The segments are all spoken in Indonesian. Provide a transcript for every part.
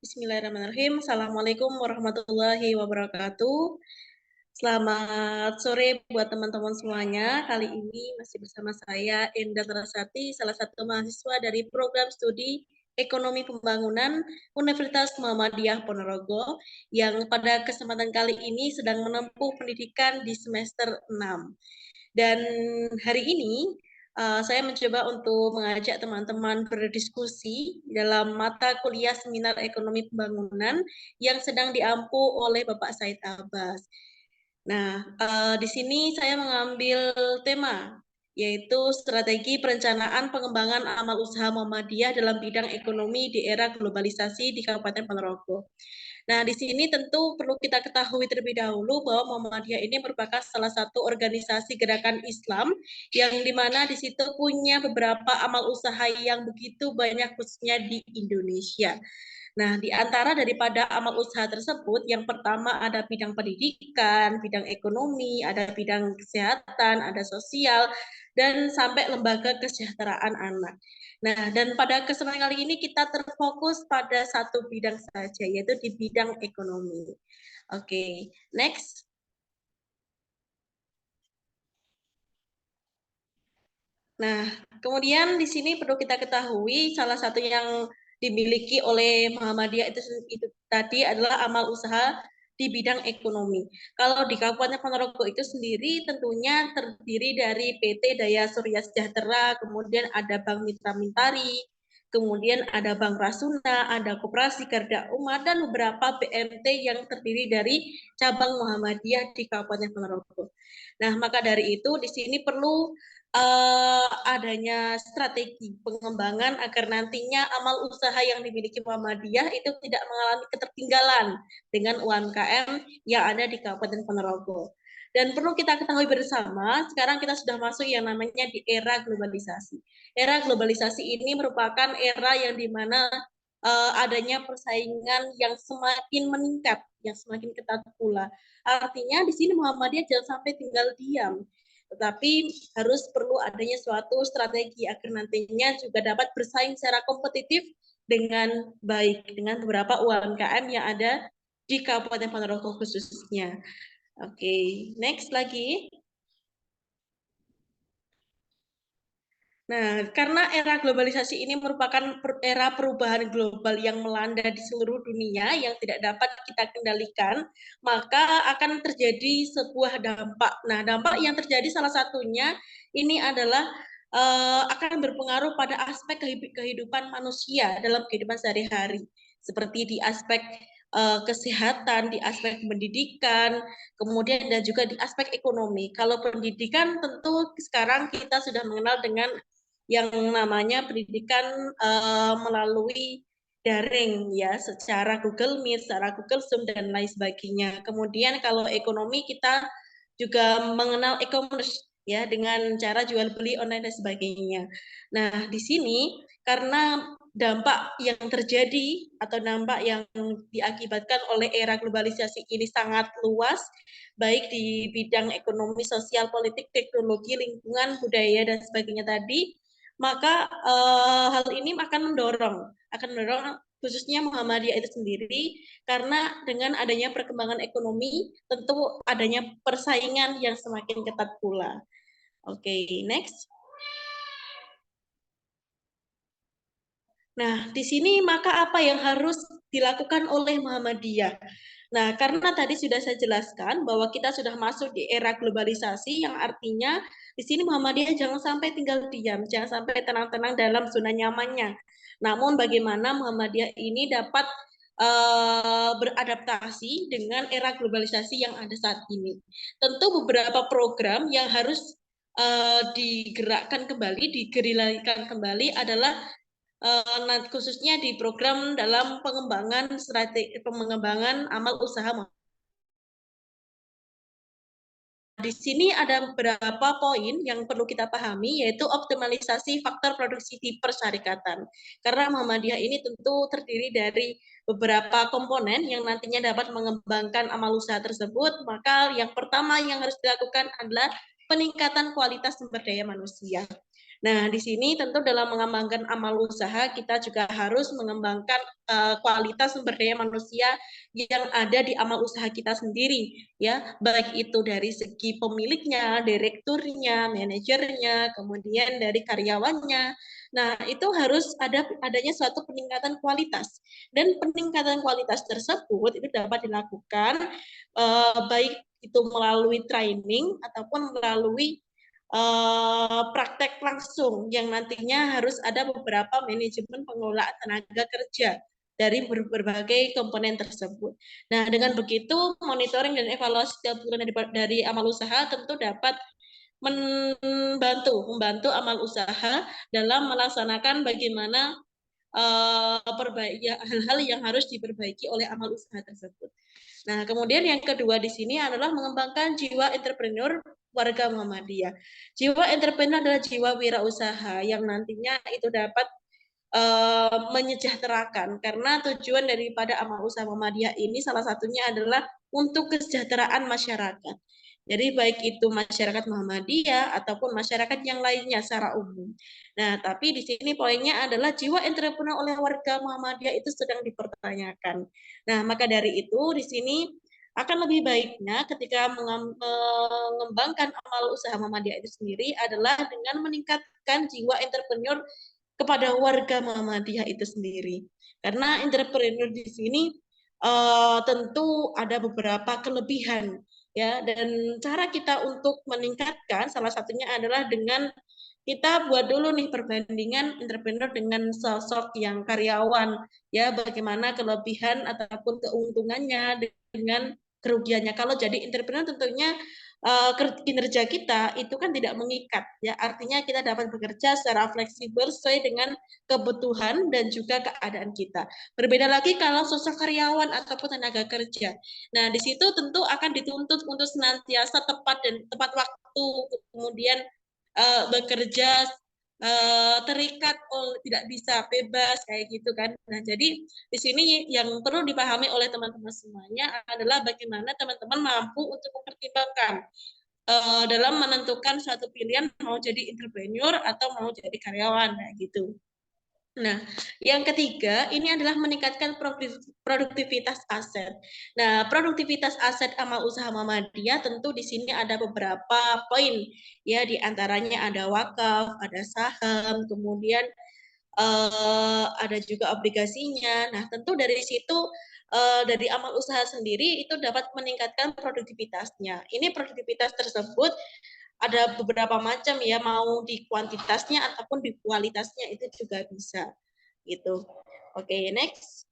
Bismillahirrahmanirrahim. Assalamualaikum warahmatullahi wabarakatuh. Selamat sore buat teman-teman semuanya. Kali ini masih bersama saya Enda Terasati, salah satu mahasiswa dari program studi Ekonomi Pembangunan Universitas Muhammadiyah Ponorogo yang pada kesempatan kali ini sedang menempuh pendidikan di semester 6. Dan hari ini saya mencoba untuk mengajak teman-teman berdiskusi dalam mata kuliah seminar ekonomi pembangunan yang sedang diampu oleh Bapak Said Abbas. Nah, di sini saya mengambil tema yaitu strategi perencanaan pengembangan amal usaha Muhammadiyah dalam bidang ekonomi di era globalisasi di Kabupaten Ponorogo. Nah, di sini tentu perlu kita ketahui terlebih dahulu bahwa Muhammadiyah ini merupakan salah satu organisasi gerakan Islam yang dimana di situ punya beberapa amal usaha yang begitu banyak khususnya di Indonesia. Nah, di antara daripada amal usaha tersebut, yang pertama ada bidang pendidikan, bidang ekonomi, ada bidang kesehatan, ada sosial, dan sampai lembaga kesejahteraan anak. Nah, dan pada kesempatan kali ini kita terfokus pada satu bidang saja, yaitu di bidang ekonomi. Oke, next. Nah, kemudian di sini perlu kita ketahui salah satu yang dimiliki oleh Muhammadiyah itu tadi adalah amal usaha di bidang ekonomi. Kalau di Kabupaten Ponorogo itu sendiri tentunya terdiri dari PT Daya Surya Sejahtera, kemudian ada Bank Mitra Mintari, kemudian ada Bank Rasuna, ada Koperasi Garda Umat, dan beberapa BMT yang terdiri dari cabang Muhammadiyah di Kabupaten Ponorogo. Nah, maka dari itu di sini perlu adanya strategi pengembangan agar nantinya amal usaha yang dimiliki Muhammadiyah itu tidak mengalami ketertinggalan dengan UMKM yang ada di Kabupaten Ponorogo. Dan perlu kita ketahui bersama, sekarang kita sudah masuk yang namanya di era globalisasi. Era globalisasi ini merupakan era yang dimana adanya persaingan yang semakin meningkat, yang semakin ketat pula. Artinya di sini Muhammadiyah jangan sampai tinggal diam, tetapi harus perlu adanya suatu strategi agar nantinya juga dapat bersaing secara kompetitif dengan baik dengan beberapa UMKM yang ada di Kabupaten Ponorogo khususnya. Oke, next lagi. Nah, karena era globalisasi ini merupakan era perubahan global yang melanda di seluruh dunia yang tidak dapat kita kendalikan, maka akan terjadi sebuah dampak. Nah, dampak yang terjadi salah satunya ini adalah akan berpengaruh pada aspek kehidupan manusia dalam kehidupan sehari-hari, seperti di aspek kesehatan, di aspek pendidikan, kemudian dan juga di aspek ekonomi. Kalau pendidikan tentu sekarang kita sudah mengenal dengan yang namanya pendidikan melalui daring ya, secara Google Meet, secara Google Zoom dan lain sebagainya. Kemudian kalau ekonomi kita juga mengenal e-commerce ya dengan cara jual beli online dan sebagainya. Nah, di sini karena dampak yang terjadi atau dampak yang diakibatkan oleh era globalisasi ini sangat luas, baik di bidang ekonomi, sosial, politik, teknologi, lingkungan, budaya dan sebagainya tadi, maka hal ini akan mendorong khususnya Muhammadiyah itu sendiri karena dengan adanya perkembangan ekonomi tentu adanya persaingan yang semakin ketat pula. Oke, next. Nah, di sini maka apa yang harus dilakukan oleh Muhammadiyah? Nah, karena tadi sudah saya jelaskan bahwa kita sudah masuk di era globalisasi yang artinya di sini Muhammadiyah jangan sampai tinggal diam, jangan sampai tenang-tenang dalam zona nyamannya. Namun bagaimana Muhammadiyah ini dapat beradaptasi dengan era globalisasi yang ada saat ini. Tentu beberapa program yang harus digerakkan kembali, digerilaikan kembali adalah khususnya di program dalam pengembangan strategi pengembangan amal usaha. Di sini ada beberapa poin yang perlu kita pahami, yaitu optimalisasi faktor produksi di persyarikatan. Karena Muhammadiyah ini tentu terdiri dari beberapa komponen yang nantinya dapat mengembangkan amal usaha tersebut, maka yang pertama yang harus dilakukan adalah peningkatan kualitas sumber daya manusia. Nah, di sini tentu dalam mengembangkan amal usaha kita juga harus mengembangkan kualitas sumber daya manusia yang ada di amal usaha kita sendiri, ya, baik itu dari segi pemiliknya, direkturnya, manajernya, kemudian dari karyawannya. Nah, itu harus adanya suatu peningkatan kualitas, dan peningkatan kualitas tersebut itu dapat dilakukan baik itu melalui training ataupun melalui praktek langsung yang nantinya harus ada beberapa manajemen pengelolaan tenaga kerja dari berbagai komponen tersebut. Nah, dengan begitu monitoring dan evaluasi setiap bulan dari amal usaha tentu dapat membantu amal usaha dalam melaksanakan bagaimana hal-hal yang harus diperbaiki oleh amal usaha tersebut. Nah, kemudian yang kedua di sini adalah mengembangkan jiwa entrepreneur warga Muhammadiyah. Jiwa entrepreneur adalah jiwa wirausaha yang nantinya itu dapat menyejahterakan, karena tujuan daripada amal usaha Muhammadiyah ini salah satunya adalah untuk kesejahteraan masyarakat. Jadi baik itu masyarakat Muhammadiyah ataupun masyarakat yang lainnya secara umum. Nah, tapi di sini poinnya adalah jiwa entrepreneur oleh warga Muhammadiyah itu sedang dipertanyakan. Nah, maka dari itu di sini akan lebih baiknya ketika mengembangkan amal usaha Muhammadiyah itu sendiri adalah dengan meningkatkan jiwa entrepreneur kepada warga Muhammadiyah itu sendiri. Karena entrepreneur di sini tentu ada beberapa kelebihan, ya, dan cara kita untuk meningkatkan salah satunya adalah dengan kita buat dulu nih perbandingan entrepreneur dengan sosok yang karyawan, ya, bagaimana kelebihan ataupun keuntungannya dengan kerugiannya. Kalau jadi entrepreneur tentunya kinerja kita itu kan tidak mengikat, ya, artinya kita dapat bekerja secara fleksibel sesuai dengan kebutuhan dan juga keadaan kita. Berbeda lagi kalau sosok karyawan ataupun tenaga kerja. Nah, di situ tentu akan dituntut untuk senantiasa tepat dan tepat waktu, kemudian bekerja terikat, tidak bisa bebas kayak gitu kan. Nah, jadi di sini yang perlu dipahami oleh teman-teman semuanya adalah bagaimana teman-teman mampu untuk mempertimbangkan dalam menentukan suatu pilihan mau jadi entrepreneur atau mau jadi karyawan kayak gitu. Nah, yang ketiga ini adalah meningkatkan produktivitas aset. Nah, produktivitas aset amal usaha Muhammadiyah tentu di sini ada beberapa poin, ya, di antaranya ada wakaf, ada saham, kemudian ada juga obligasinya. Nah, tentu dari situ dari amal usaha sendiri itu dapat meningkatkan produktivitasnya. Ini produktivitas tersebut ada beberapa macam, ya, mau di kuantitasnya ataupun di kualitasnya itu juga bisa gitu. Oke, next.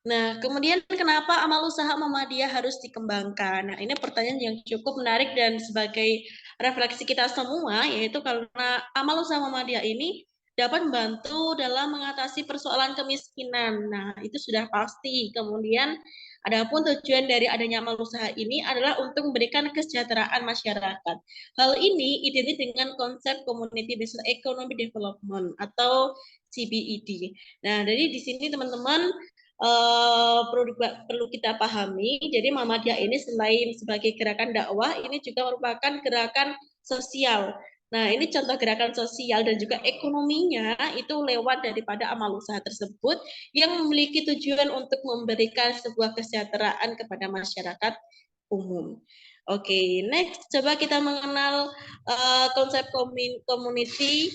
Nah, kemudian kenapa amal usaha Muhammadiyah harus dikembangkan? Nah, ini pertanyaan yang cukup menarik dan sebagai refleksi kita semua, yaitu karena amal usaha Muhammadiyah ini dapat membantu dalam mengatasi persoalan kemiskinan. Nah, itu sudah pasti. Kemudian, adapun tujuan dari adanya amal usaha ini adalah untuk memberikan kesejahteraan masyarakat. Hal ini identik dengan konsep Community Based Economic Development atau CBED. Nah, jadi di sini teman-teman perlu kita pahami. Jadi Muhammadiyah ini selain sebagai gerakan dakwah, ini juga merupakan gerakan sosial. Nah, ini contoh gerakan sosial dan juga ekonominya itu lewat daripada amal usaha tersebut yang memiliki tujuan untuk memberikan sebuah kesejahteraan kepada masyarakat umum. Oke, next coba kita mengenal konsep community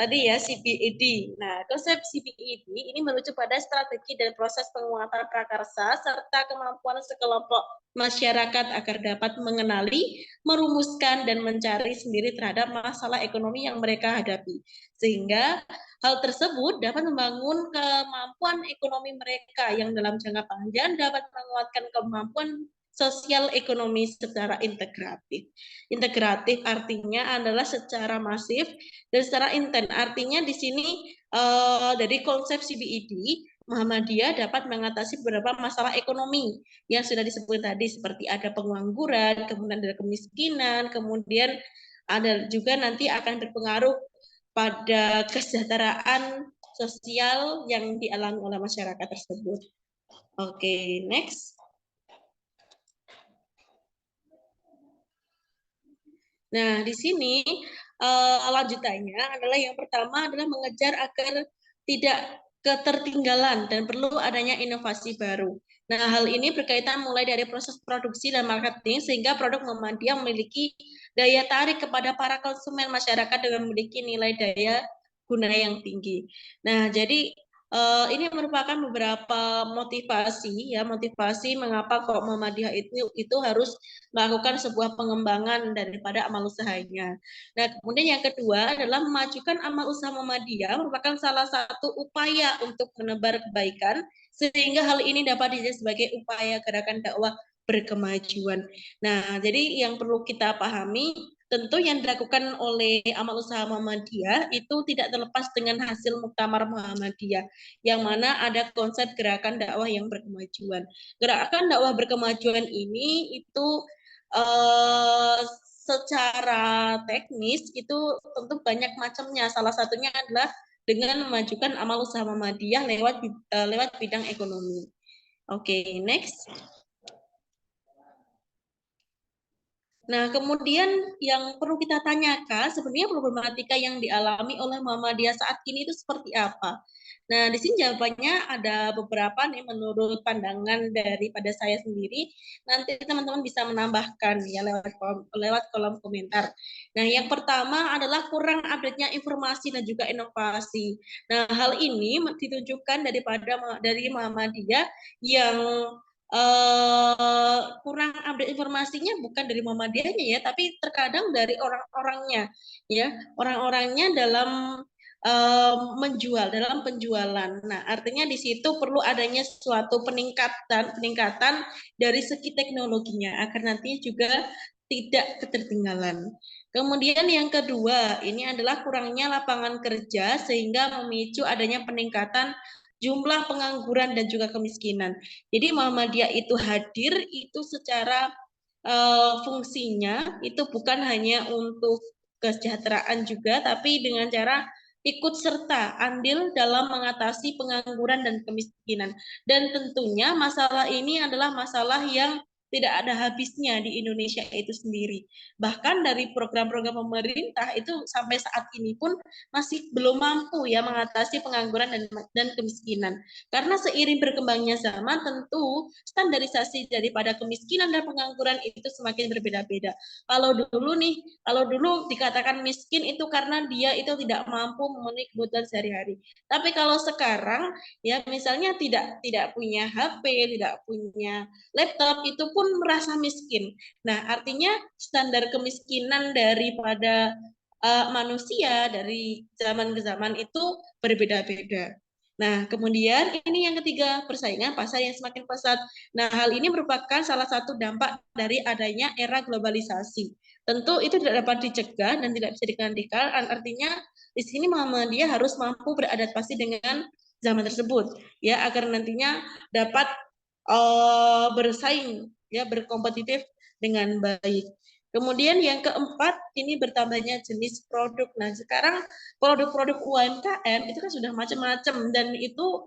tadi, ya, CBED. Nah, konsep CBED ini merujuk pada strategi dan proses penguatan prakarsa serta kemampuan sekelompok masyarakat agar dapat mengenali, merumuskan, dan mencari sendiri terhadap masalah ekonomi yang mereka hadapi. Sehingga hal tersebut dapat membangun kemampuan ekonomi mereka yang dalam jangka panjang dapat menguatkan kemampuan sosial ekonomi secara integratif. Integratif artinya adalah secara masif dan secara intens. Artinya di sini dari konsep CBED, Muhammadiyah dapat mengatasi beberapa masalah ekonomi yang sudah disebut tadi, seperti ada pengangguran, kemudian ada kemiskinan, kemudian ada juga nanti akan berpengaruh pada kesejahteraan sosial yang dialami oleh masyarakat tersebut. Oke, next. Nah, di sini lanjutannya adalah yang pertama adalah mengejar agar tidak ketertinggalan dan perlu adanya inovasi baru. Nah, hal ini berkaitan mulai dari proses produksi dan marketing sehingga produk Muhammadiyah memiliki daya tarik kepada para konsumen masyarakat dengan memiliki nilai daya guna yang tinggi. Nah, jadi ini merupakan beberapa motivasi ya, motivasi mengapa kok Muhammadiyah itu harus melakukan sebuah pengembangan daripada amal usahanya. Nah, kemudian yang kedua adalah memajukan amal usaha Muhammadiyah merupakan salah satu upaya untuk menebar kebaikan sehingga hal ini dapat dilihat sebagai upaya gerakan dakwah berkemajuan. Nah, jadi yang perlu kita pahami tentu yang dilakukan oleh amal usaha Muhammadiyah itu tidak terlepas dengan hasil muktamar Muhammadiyah yang mana ada konsep gerakan dakwah yang berkemajuan. Gerakan dakwah berkemajuan ini itu uh, secara teknis itu tentu banyak macamnya. Salah satunya adalah dengan memajukan amal usaha Muhammadiyah lewat bidang ekonomi. Oke, next. Nah, kemudian yang perlu kita tanyakan sebenarnya problematika yang dialami oleh Muhammadiyah saat ini itu seperti apa? Nah, di sini jawabannya ada beberapa nih menurut pandangan daripada saya sendiri. Nanti teman-teman bisa menambahkan ya lewat kolom komentar. Nah, yang pertama adalah kurang update-nya informasi dan juga inovasi. Nah, hal ini ditunjukkan dari Muhammadiyah yang kurang update informasinya bukan dari Muhammadiyahnya ya, tapi terkadang dari orang-orangnya ya, orang-orangnya dalam penjualan. Nah, artinya di situ perlu adanya suatu peningkatan dari segi teknologinya agar nantinya juga tidak ketertinggalan. Kemudian yang kedua, ini adalah kurangnya lapangan kerja sehingga memicu adanya peningkatan jumlah pengangguran dan juga kemiskinan. Jadi Muhammadiyah itu hadir itu secara fungsinya itu bukan hanya untuk kesejahteraan juga, tapi dengan cara ikut serta andil dalam mengatasi pengangguran dan kemiskinan. Dan tentunya masalah ini adalah masalah yang tidak ada habisnya di Indonesia itu sendiri. Bahkan dari program-program pemerintah itu sampai saat ini pun masih belum mampu ya mengatasi pengangguran dan kemiskinan. Karena seiring berkembangnya zaman tentu standarisasi daripada kemiskinan dan pengangguran itu semakin berbeda-beda. Kalau dulu dikatakan miskin itu karena dia itu tidak mampu memenuhi kebutuhan sehari-hari. Tapi kalau sekarang ya misalnya tidak punya HP, tidak punya laptop itu pun merasa miskin. Nah, artinya standar kemiskinan daripada manusia dari zaman ke zaman itu berbeda-beda. Nah, kemudian ini yang ketiga, persaingan pasar yang semakin pesat. Nah, hal ini merupakan salah satu dampak dari adanya era globalisasi. Tentu itu tidak dapat dicegah dan tidak bisa digantikan, artinya di sini Muhammadiyah harus mampu beradaptasi dengan zaman tersebut, ya agar nantinya dapat bersaing, ya berkompetitif dengan baik. Kemudian yang keempat, ini bertambahnya jenis produk. Nah, sekarang produk-produk UMKM itu kan sudah macam-macam dan itu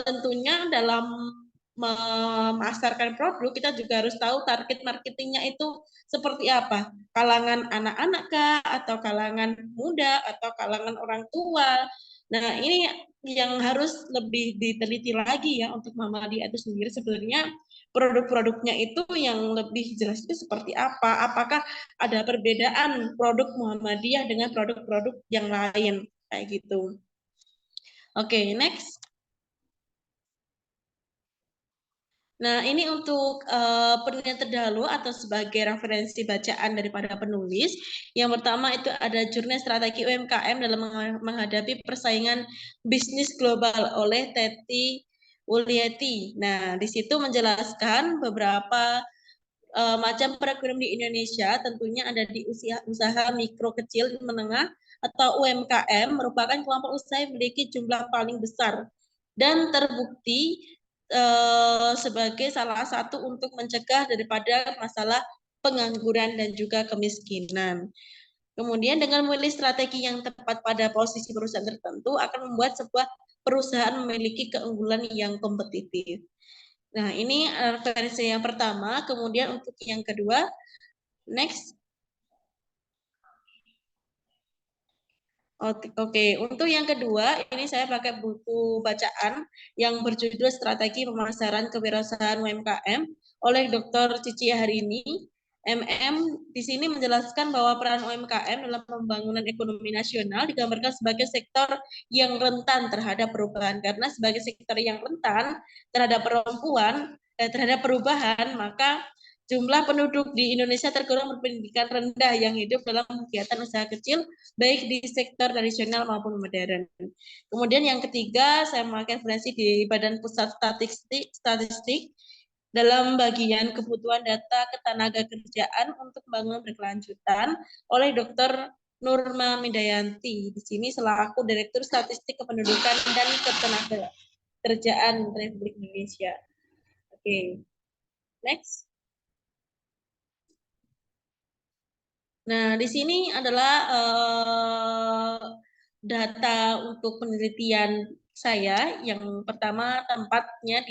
tentunya dalam memasarkan produk kita juga harus tahu target marketingnya itu seperti apa. Kalangan anak-anak kah, atau kalangan muda, atau kalangan orang tua. Nah, ini yang harus lebih diteliti lagi ya untuk Muhammadiyah itu sendiri sebenarnya produk-produknya itu yang lebih jelas itu seperti apa? Apakah ada perbedaan produk Muhammadiyah dengan produk-produk yang lain kayak gitu? Oke, next. Nah, ini untuk penelitian terdahulu atau sebagai referensi bacaan daripada penulis. Yang pertama itu ada Jurnal Strategi UMKM dalam menghadapi persaingan bisnis global oleh Teti Ulieti. Nah, di situ menjelaskan beberapa macam program di Indonesia, tentunya ada di usaha mikro kecil menengah atau UMKM merupakan kelompok usaha yang memiliki jumlah paling besar dan terbukti sebagai salah satu untuk mencegah daripada masalah pengangguran dan juga kemiskinan. Kemudian dengan memilih strategi yang tepat pada posisi perusahaan tertentu akan membuat sebuah perusahaan memiliki keunggulan yang kompetitif. Nah, ini versi yang pertama. Kemudian untuk yang kedua, next. Oke, untuk yang kedua, ini saya pakai buku bacaan yang berjudul Strategi Pemasaran Kewirausahaan UMKM oleh Dr. Cici Harini. MM di sini menjelaskan bahwa peran UMKM dalam pembangunan ekonomi nasional digambarkan sebagai sektor yang rentan terhadap perubahan. Karena sebagai sektor yang rentan terhadap terhadap perubahan, maka jumlah penduduk di Indonesia tergolong berpendidikan rendah yang hidup dalam kegiatan usaha kecil baik di sektor tradisional maupun modern. Kemudian yang ketiga, saya memakai referensi di Badan Pusat Statistik dalam bagian kebutuhan data ketenaga kerjaan untuk pembangunan berkelanjutan oleh Dr. Nurma Midayanti. Di sini selaku Direktur Statistik Kependudukan dan Ketenaga Kerjaan Republik Indonesia. Oke, next. Nah, di sini adalah data untuk penelitian saya. Yang pertama tempatnya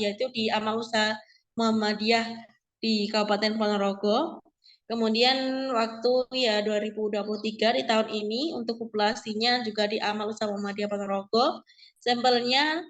yaitu di Amal Usaha Muhammadiyah di Kabupaten Ponorogo. Kemudian waktu ya 2023 di tahun ini untuk populasinya juga di Amal Usaha Muhammadiyah Ponorogo. Sampelnya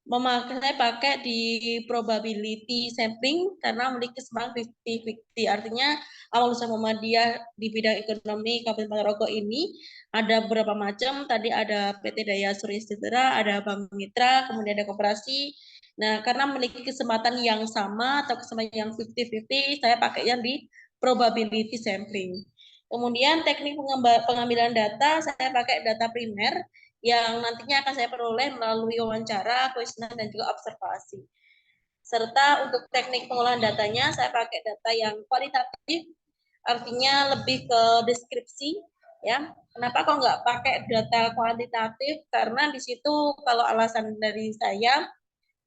saya pakai di probability sampling karena memiliki semangat 50-50. Artinya awal usaha Muhammadiyah di bidang ekonomi Kabupaten Ponorogo ini ada beberapa macam. Tadi ada PT Daya Surya Sejahtera, ada Bank Mitra, kemudian ada koperasi. Nah, karena memiliki kesempatan yang sama atau kesempatan yang 50-50, saya pakai yang di probability sampling. Kemudian teknik pengambilan data, saya pakai data primer yang nantinya akan saya peroleh melalui wawancara, kuesioner, dan juga observasi. Serta untuk teknik pengolahan datanya, saya pakai data yang kualitatif, artinya lebih ke deskripsi, ya. Kenapa kok nggak pakai data kuantitatif? Karena di situ kalau alasan dari saya,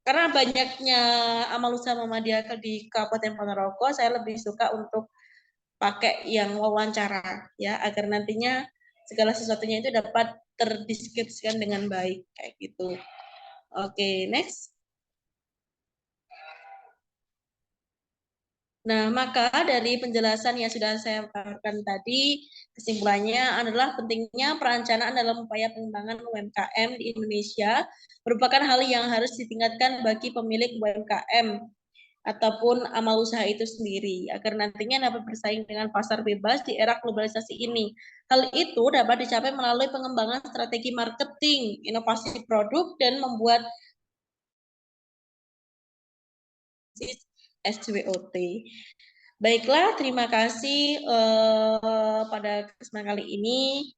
karena banyaknya amal usaha Muhammadiyah di Kabupaten Ponorogo, saya lebih suka untuk pakai yang wawancara, ya, agar nantinya segala sesuatunya itu dapat terdeskripsikan dengan baik, kayak gitu. Oke, next. Nah, maka dari penjelasan yang sudah saya paparkan tadi, kesimpulannya adalah pentingnya perencanaan dalam upaya pengembangan UMKM di Indonesia merupakan hal yang harus ditingkatkan bagi pemilik UMKM ataupun amal usaha itu sendiri, agar nantinya dapat bersaing dengan pasar bebas di era globalisasi ini. Hal itu dapat dicapai melalui pengembangan strategi marketing, inovasi produk, dan membuat SWOT. Baiklah, terima kasih pada kesempatan kali ini.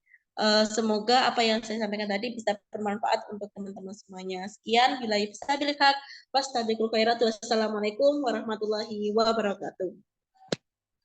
Semoga apa yang saya sampaikan tadi bisa bermanfaat untuk teman-teman semuanya. Sekian, bila bisa hak, wassalamualaikum warahmatullahi wabarakatuh.